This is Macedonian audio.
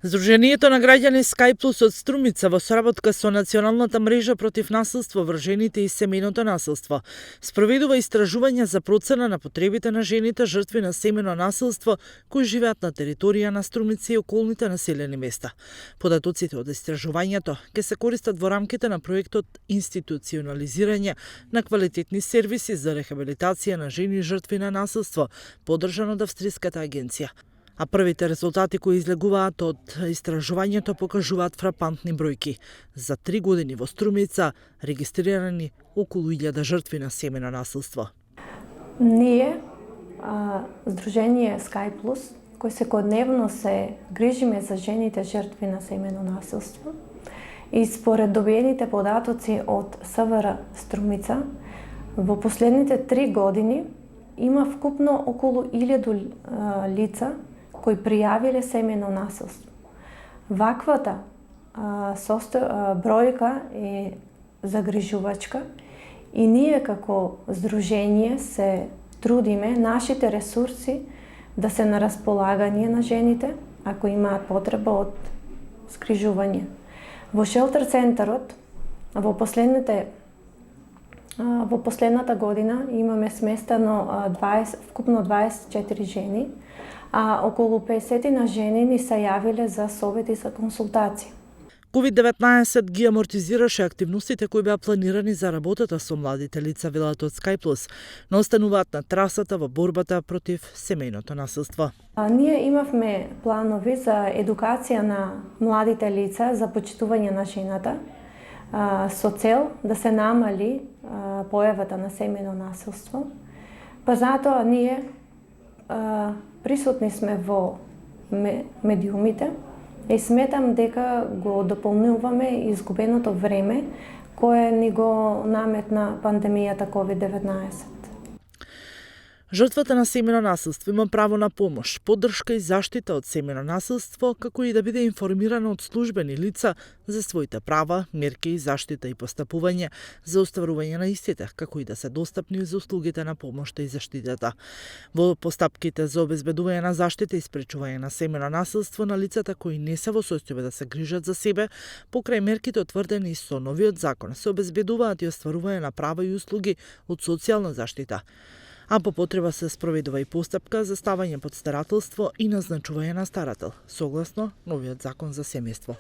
Здруженијето на граѓани Скај Плюс од Струмица во соработка со Националната мрежа против насилство врз жените и семејното насилство спроведува истражување за процена на потребите на жените жртви на семејно насилство кои живеат на територија на Струмица и околните населени места. Податоците од истражувањето ќе се користат во рамките на проектот Институционализирање на квалитетни сервиси за рехабилитација на жени жртви на насилство, поддржан од Австриската агенција. А првите резултати кои излегуваат од истражувањето покажуваат фрапантни бројки. За 3 години во Струмица регистрирани околу 1000 жртви на семејно насилство. Ние, Здружение Скај Плюс, кој секојдневно се грижиме за жените жртви на семејно насилство, и според добиените податоци од СВР Струмица, во последните 3 години има вкупно околу 1000 лица кои пријавиле семејно насилство. Ваквата бројка е загрижувачка и ние како здружение се трудиме нашите ресурси да се на располагање на жените ако имаат потреба од згрижување. Во шелтер центарот во последната година имаме сместено вкупно 24 жени, а околу 50 жени ни се јавиле за совети за консултација. COVID-19 ги амортизираше активностите кои беа планирани за работата со младите лица, велат од Скај Плюс, но остануваат на трасата во борбата против семејното насилство. Ние имавме планови за едукација на младите лица за почитување на жената, со цел да се намали појавата на семејно насилство. Па затоа ние присутни сме во медиумите и сметам дека го дополнуваме изгубеното време кое ни го наметна пандемијата COVID-19. Жртвата на семејно насилство има право на помош, поддршка и заштита од семејно насилство, како и да биде информирана од службени лица за своите права, мерки и заштита и постапување за остварување на истите, како и да се достапни за услугите на помошта и заштитата. Во постапките за обезбедување на заштита и спречување на семејно насилство на лицата кои не се во состојба да се грижат за себе, покрај мерките утврдени со новиот закон, се обезбедуваат и остварување на права и услуги од социјална заштита. А по потреба се спроведува и постапка за ставање под старателство и назначување на старател, согласно новиот закон за семејство.